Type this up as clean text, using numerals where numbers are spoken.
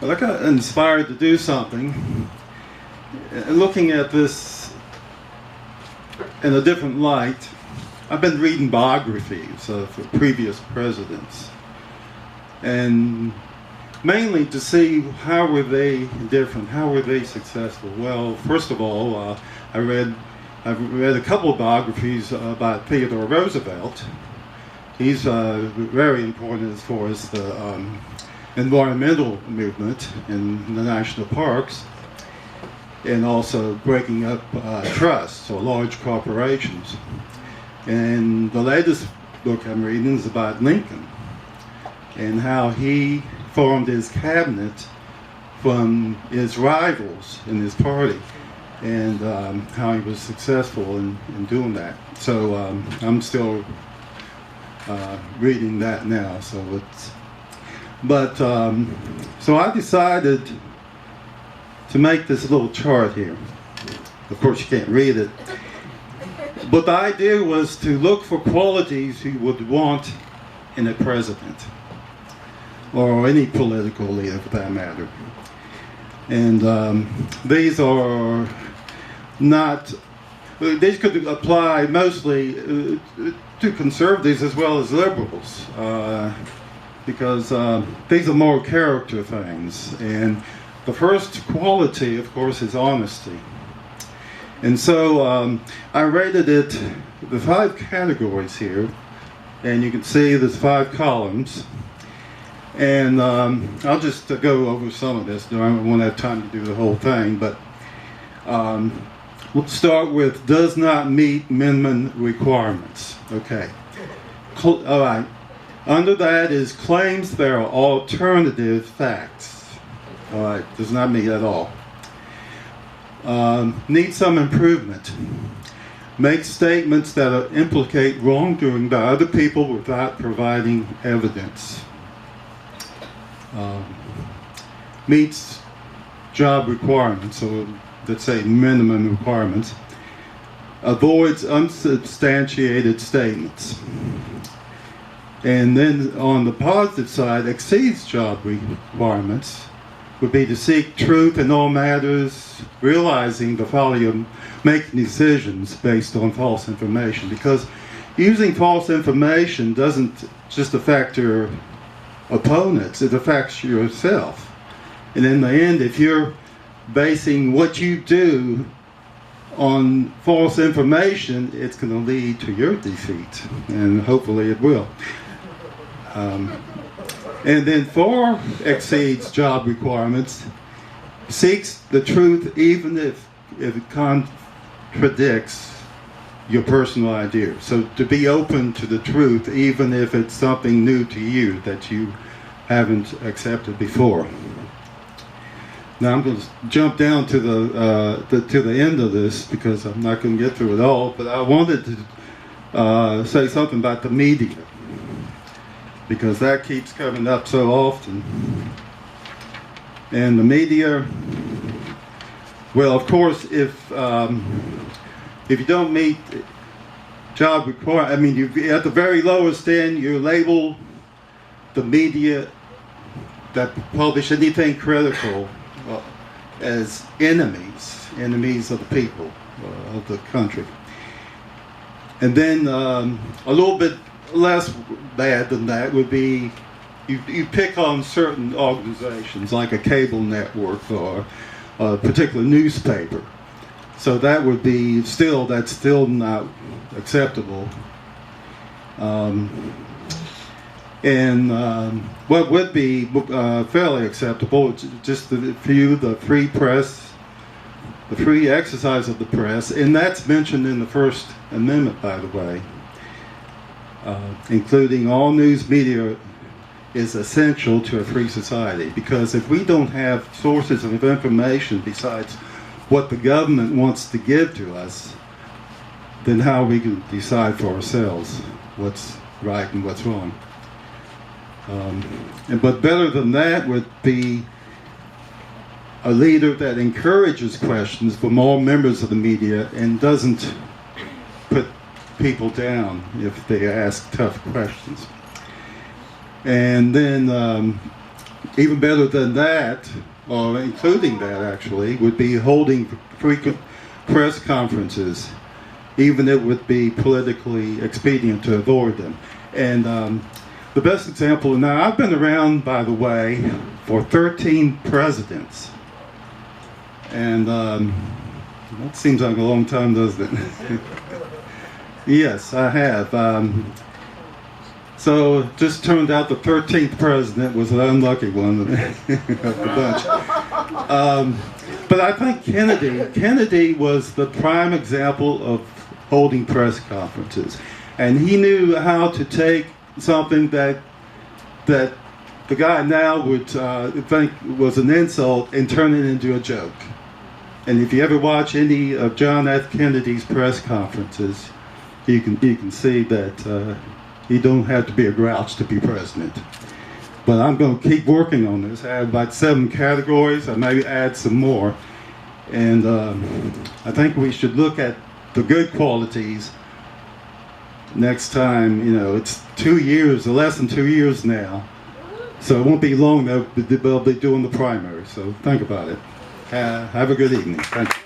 Well, I got inspired to do something. Looking at this in a different light, I've been reading biographies of previous presidents, and mainly to see how were they different, how were they successful. Well, first of all, I've read a couple of biographies about Theodore Roosevelt. He's very important as far as the environmental movement in the national parks, and also breaking up trusts or large corporations. And the latest book I'm reading is about Lincoln and how he formed his cabinet from his rivals in his party, and how he was successful in doing that. So I'm still reading that now. So I decided to make this little chart here. Of course, you can't read it. But the idea was to look for qualities you would want in a president, or any political leader for that matter. And these are not, these could apply mostly to conservatives as well as liberals, because these are more character things. And the first quality, of course, is honesty. And so I rated it, the 5 categories here, and you can see there's 5 columns. And I'll just go over some of this. I won't have time to do the whole thing, but we'll start with does not meet minimum requirements. Okay. All right. Under that is claims there are alternative facts. All right. Does not meet at all. Needs some improvement. Make statements that implicate wrongdoing by other people without providing evidence. Meets job requirements, so let's say minimum requirements. Avoids unsubstantiated statements. And then on the positive side, exceeds job requirements, would be to seek truth in all matters, realizing the folly of making decisions based on false information. Because using false information doesn't just affect your opponents, it affects yourself. And in the end, if you're basing what you do on false information, it's going to lead to your defeat, and hopefully it will. And then 4 exceeds job requirements, seeks the truth even if it contradicts your personal idea. So to be open to the truth even if it's something new to you that you haven't accepted before. Now I'm going to jump down to the end of this because I'm not going to get through it all, but I wanted to say something about the media, because that keeps coming up so often. And the media, well, of course, if you don't meet job requirements, I mean, you, at the very lowest end, you label the media that publish anything critical as enemies of the people, of the country. And then a little bit less bad than that would be you pick on certain organizations like a cable network or a particular newspaper. So that would be that's still not acceptable. And what would be fairly acceptable is just the free press, the free exercise of the press, and that's mentioned in the First Amendment, by the way. Including all news media is essential to a free society, because if we don't have sources of information besides what the government wants to give to us, then how we can decide for ourselves what's right and what's wrong. But better than that would be a leader that encourages questions from all members of the media and doesn't put people down if they ask tough questions. And then Even better than that, or including that actually, would be holding frequent press conferences, even it would be politically expedient to avoid them. And the best example, now I've been around, by the way, for 13 presidents. And that seems like a long time, doesn't it? Yes, I have. So it just turned out the 13th president was an unlucky one of the bunch. But I think Kennedy was the prime example of holding press conferences. And he knew how to take something that the guy now would think was an insult and turn it into a joke. And if you ever watch any of John F. Kennedy's press conferences, you can see that you don't have to be a grouch to be president. But I'm going to keep working on this. I have about 7 categories. I may add some more. And I think we should look at the good qualities next time. You know, it's 2 years, less than 2 years now. So it won't be long they'll be doing the primary. So think about it. Have a good evening. Thank you.